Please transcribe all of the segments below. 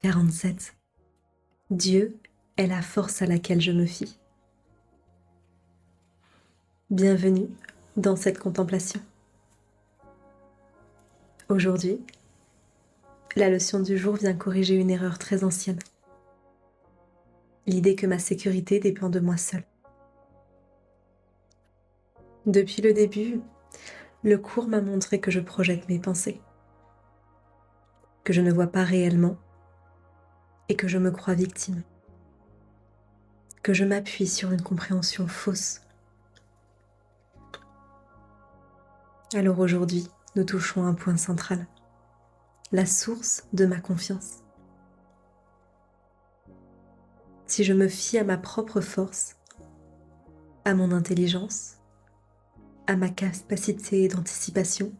47. Dieu est la force à laquelle je me fie. Bienvenue dans cette contemplation. Aujourd'hui, la leçon du jour vient corriger une erreur très ancienne. L'idée que ma sécurité dépend de moi seule. Depuis le début, le cours m'a montré que je projette mes pensées, que je ne vois pas réellement et que je me crois victime, que je m'appuie sur une compréhension fausse. Alors aujourd'hui, nous touchons un point central, la source de ma confiance. Si je me fie à ma propre force, à mon intelligence, à ma capacité d'anticipation,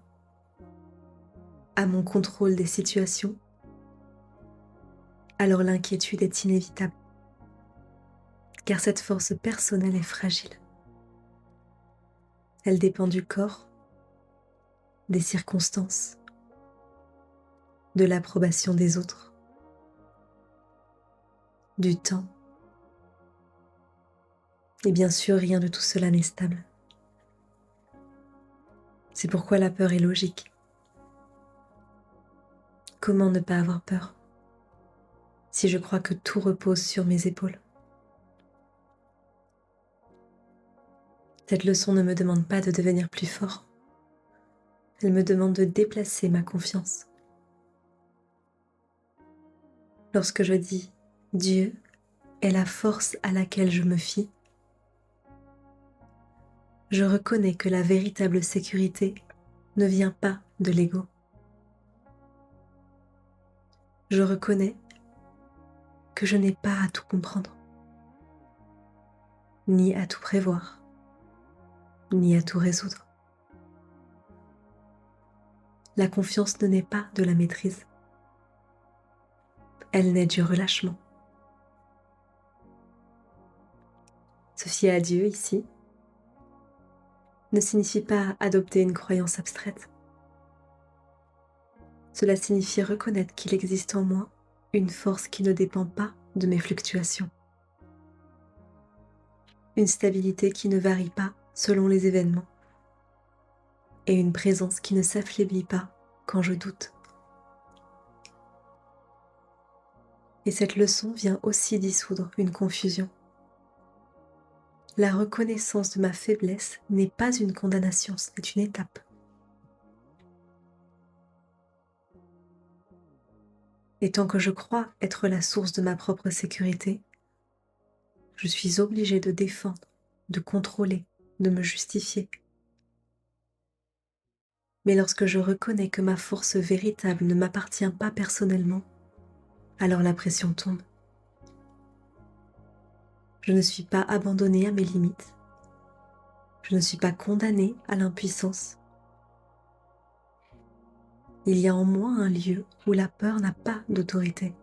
à mon contrôle des situations, alors l'inquiétude est inévitable, car cette force personnelle est fragile. Elle dépend du corps, des circonstances, de l'approbation des autres, du temps. Et bien sûr, rien de tout cela n'est stable. C'est pourquoi la peur est logique. Comment ne pas avoir peur si je crois que tout repose sur mes épaules? Cette leçon ne me demande pas de devenir plus fort. Elle me demande de déplacer ma confiance. Lorsque je dis « Dieu est la force à laquelle je me fie », je reconnais que la véritable sécurité ne vient pas de l'ego. Je reconnais que je n'ai pas à tout comprendre, ni à tout prévoir, ni à tout résoudre. La confiance ne naît pas de la maîtrise. Elle naît du relâchement. Se fier à Dieu ici ne signifie pas adopter une croyance abstraite. Cela signifie reconnaître qu'il existe en moi une force qui ne dépend pas de mes fluctuations. Une stabilité qui ne varie pas selon les événements. Et une présence qui ne s'affaiblit pas quand je doute. Et cette leçon vient aussi dissoudre une confusion. La reconnaissance de ma faiblesse n'est pas une condamnation, c'est une étape. Et tant que je crois être la source de ma propre sécurité, je suis obligée de défendre, de contrôler, de me justifier. Mais lorsque je reconnais que ma force véritable ne m'appartient pas personnellement, alors la pression tombe. Je ne suis pas abandonnée à mes limites. Je ne suis pas condamnée à l'impuissance. Il y a en moi un lieu où la peur n'a pas d'autorité.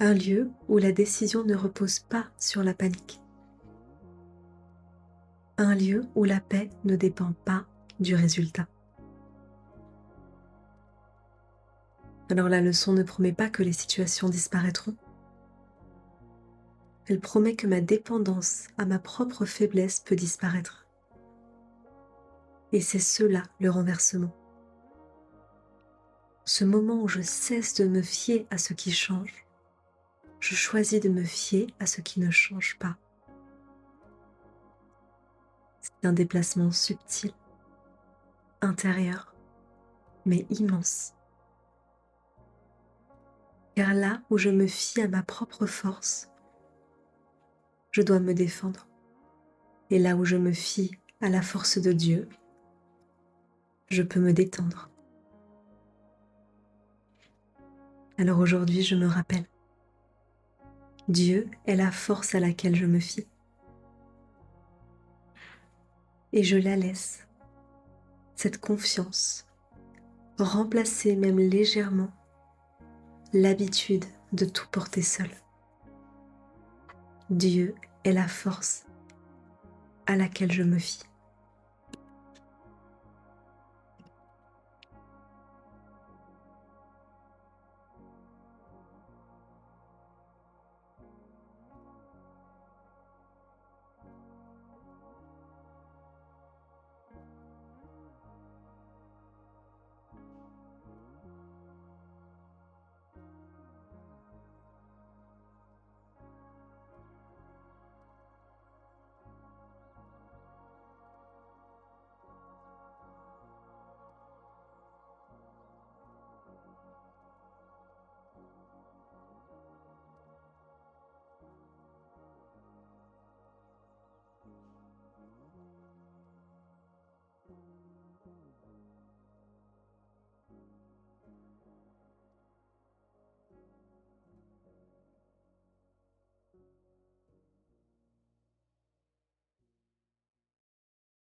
Un lieu où la décision ne repose pas sur la panique. Un lieu où la paix ne dépend pas du résultat. Alors la leçon ne promet pas que les situations disparaîtront. Elle promet que ma dépendance à ma propre faiblesse peut disparaître. Et c'est cela le renversement. Ce moment où je cesse de me fier à ce qui change, je choisis de me fier à ce qui ne change pas. C'est un déplacement subtil, intérieur, mais immense. Car là où je me fie à ma propre force, je dois me défendre. Et là où je me fie à la force de Dieu, je peux me détendre. Alors aujourd'hui, je me rappelle, Dieu est la force à laquelle je me fie. Et je la laisse, cette confiance, remplacer même légèrement l'habitude de tout porter seul. Dieu est la force à laquelle je me fie.